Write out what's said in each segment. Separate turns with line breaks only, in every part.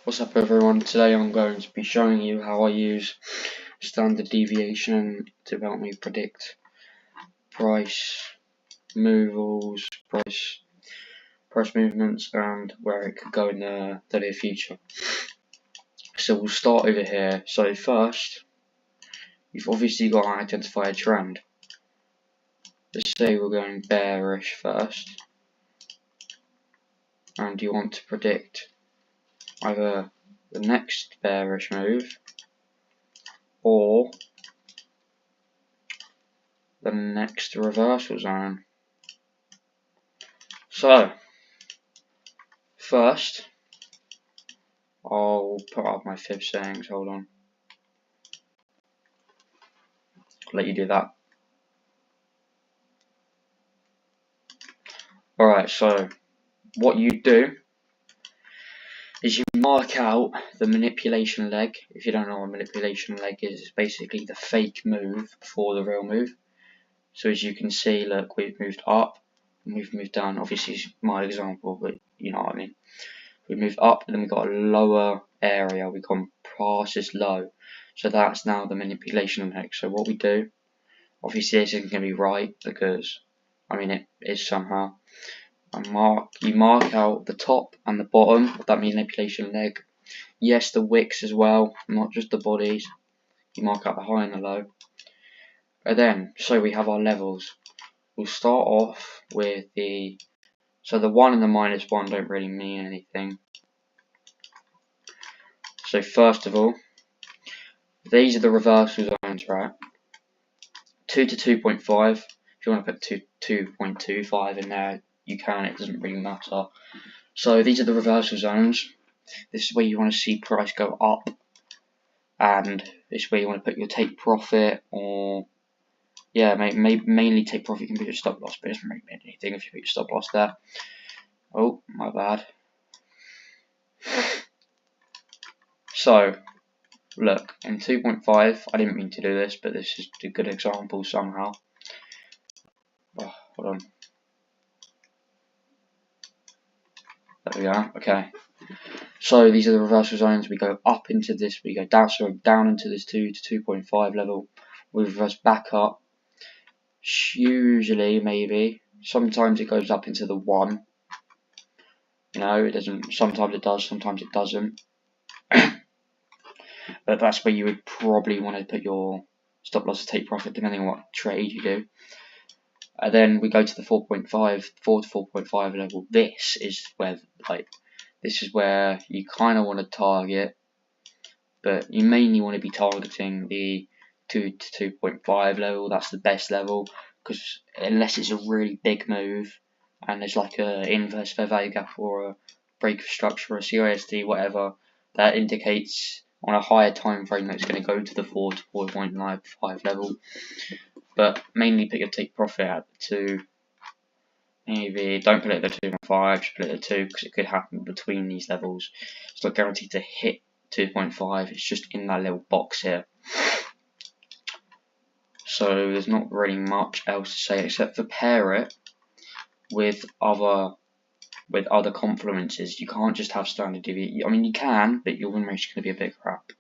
What's up everyone, today I'm going to be showing you how I use standard deviation to help me predict price movals, price movements and where it could go in the near future. So we'll start over here. So first, you've obviously got to identify a trend. Let's say we're going bearish first, and you want to predict either the next bearish move or the next reversal zone. So first, I'll put up my fib settings. Hold on, I'll let you do that. Alright, so what you do is you mark out the manipulation leg. If you don't know what a manipulation leg is, it's basically the fake move before the real move. So as you can see, look, we've moved up and we've moved down. Obviously it's my example, but you know what I mean. We moved up and then we got a lower area, we gone past this low. So that's now the manipulation leg. So what we do, obviously this isn't going to be right because, I mean, it is somehow. You mark out the top and the bottom of that manipulation leg. Yes, the wicks as well, not just the bodies. You mark out the high and the low. And then, so we have our levels. We'll start off with the 1 and the -1 don't really mean anything. So first of all, these are the reversal zones, right? 2 to 2.5. If you want to put 2.25 in there, you can, it doesn't really matter. So these are the reversal zones. This is where you want to see price go up, and this is where you want to put your take profit, or yeah, mainly take profit. You can put your stop loss, but it doesn't really mean anything if you put your stop loss there. Oh, my bad. So look, in 2.5, I didn't mean to do this, but this is a good example somehow. Oh, hold on. There we go. Okay. So these are the reversal zones. We go up into this. We go down into this 2 to 2.5 level. We reverse back up. Usually, maybe. Sometimes it goes up into the 1. You know, it doesn't. Sometimes it does. Sometimes it doesn't. But that's where you would probably want to put your stop loss to take profit, depending on what trade you do. And then we go to the 4 to 4.5 level. This is where you kind of want to target, but you mainly want to be targeting the 2 to 2.5 level. That's the best level, because unless it's a really big move and there's like a inverse fair value gap or a break of structure or a CISD, whatever, that indicates on a higher time frame that it's going to go to the 4 to 4.95 level. But mainly put your take profit at the 2. Maybe don't put it at the 2.5, just put it at the 2, because it could happen between these levels. It's not guaranteed to hit 2.5, it's just in that little box here. So there's not really much else to say except for pair it with other confluences. You can't just have standard deviation. I mean, you can, but your win ratio is going to be a bit crap.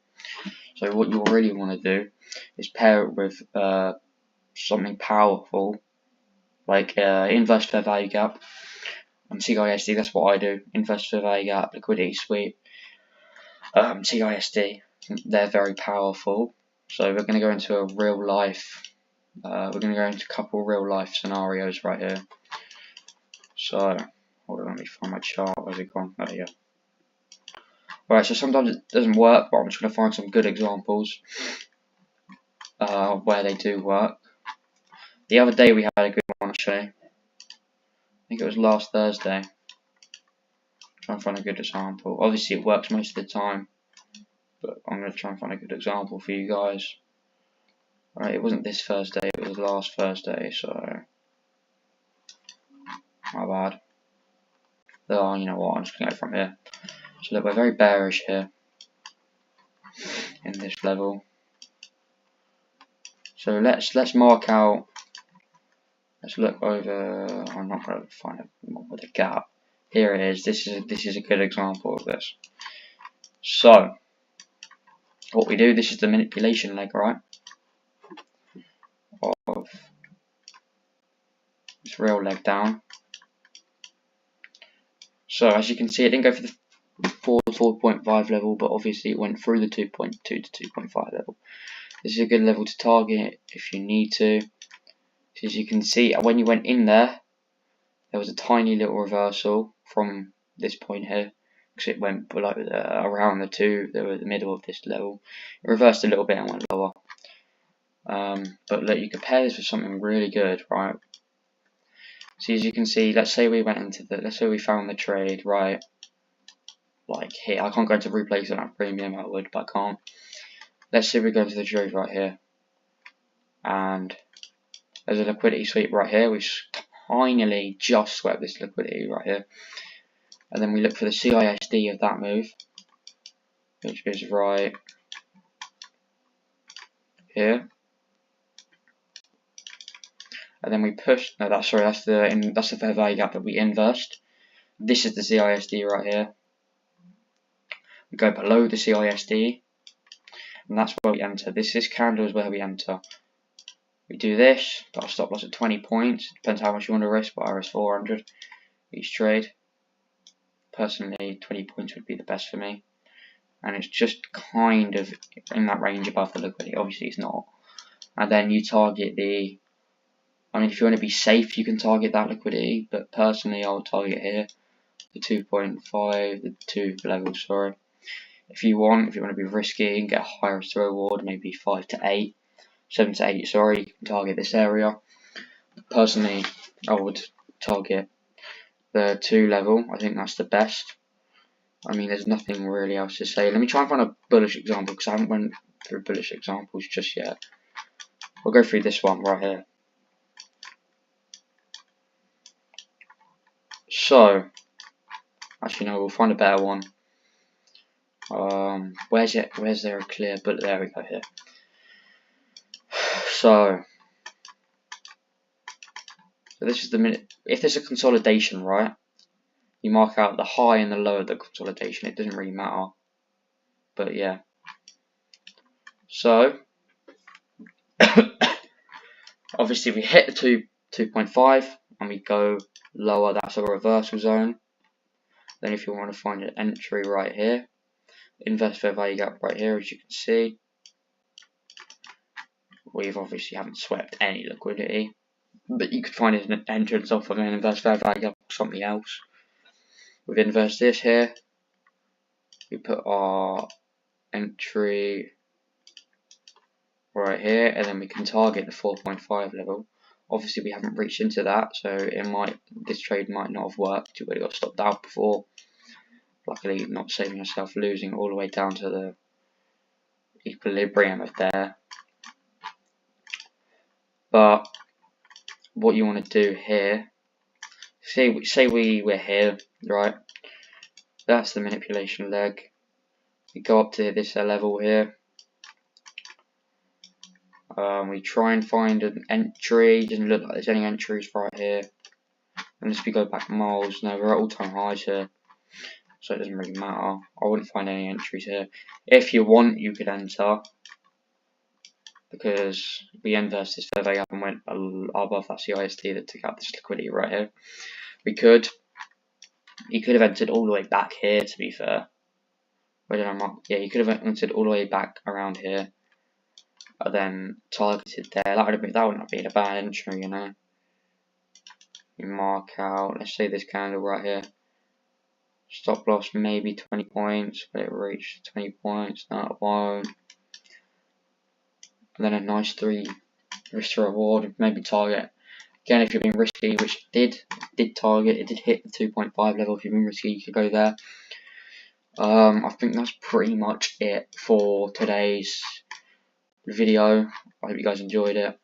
So what you really want to do is pair it with something powerful, like inverse fair value gap and CISD. That's what I do. Inverse fair value gap, liquidity sweep, CISD. They're very powerful. So we're going to go into a real life. We're going to go into a couple real life scenarios right here. So hold on, let me find my chart. Where's it gone? There you go. Alright, so sometimes it doesn't work, but I'm just going to find some good examples where they do work. The other day we had a good one actually. I think it was last Thursday. Try and find a good example. Obviously it works most of the time, but I'm going to try and find a good example for you guys. Alright, it wasn't this Thursday, it was last Thursday, so my bad. Oh, you know what, I'm just going to go from here. So look, we're very bearish here in this level. So let's mark out. Let's look over. I'm not going to find it with a gap. Here it is. This is a good example of this. So what we do, this is the manipulation leg, right, of this real leg down. So as you can see, it didn't go for the 4.5 level, but obviously it went through the 2.2 to 2.5 level. This is a good level to target if you need to. So as you can see, when you went in there, there was a tiny little reversal from this point here, because it went below around the middle of this level. It reversed a little bit and went lower. But look, you compare this with something really good, right? So as you can see, let's say we found the trade right, like here. I can't go into replace on that premium, I would, but I can't. Let's say we go into the trade right here, and there's a liquidity sweep right here. We finally just swept this liquidity right here, and then we look for the CISD of that move, which is right here, and then we push. No, that's the fair value gap that we inversed. This is the CISD right here. We go below the CISD, and that's where we enter. This candle is where we enter. We do this, got a stop loss at 20 points. Depends how much you want to risk, but I risk 400 each trade. Personally, 20 points would be the best for me. And it's just kind of in that range above the liquidity. Obviously, it's not. And then you target if you want to be safe, you can target that liquidity. But personally, I would target here, the 2.5, the 2 level, sorry. If you want to be risky and get a higher risk to reward, maybe 5 to 8. 7 to 8, sorry, you can target this area. Personally, I would target the 2 level. I think that's the best. I mean, there's nothing really else to say. Let me try and find a bullish example, because I haven't went through bullish examples just yet. We'll go through this one right here. So, actually no, we'll find a better one. Where's there a clear bullet? There we go here. So this is the minute. If there's a consolidation, right, you mark out the high and the low of the consolidation. It doesn't really matter, but yeah. So obviously we hit the 2.5 and we go lower. That's a reversal zone. Then if you want to find an entry right here, invest fair value gap right here, as you can see. We've obviously haven't swept any liquidity, but you could find an entrance off of an invest fair value gap or something else. We've inversed this here. We put our entry right here, and then we can target the 4.5 level. Obviously we haven't reached into that, so this trade might not have worked. You would have got stopped out before. Luckily, not saving yourself losing all the way down to the equilibrium of there. But what you want to do here, say we're here, right? That's the manipulation leg. We go up to this level here. We try and find an entry. Doesn't look like there's any entries right here. Unless we go back miles. No, we're at all-time highs here, so it doesn't really matter. I wouldn't find any entries here. If you want, you could enter, because we inversed this fair value up and went above that CISD that took out this liquidity right here. You could have entered all the way back here, to be fair. Yeah, you could have entered all the way back around here, and then targeted there. That wouldn't have been a bad entry, you know. You mark out, let's say this candle right here. Stop loss maybe 20 points, but it reached 20 points. No, it won't. And then a nice 3 risk to reward, maybe target. Again, if you're being risky, which it did target, it did hit the 2.5 level. If you're being risky, you could go there. I think that's pretty much it for today's video. I hope you guys enjoyed it.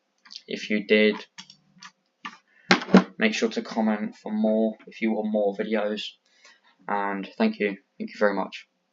If you did, make sure to comment for more if you want more videos. And thank you very much.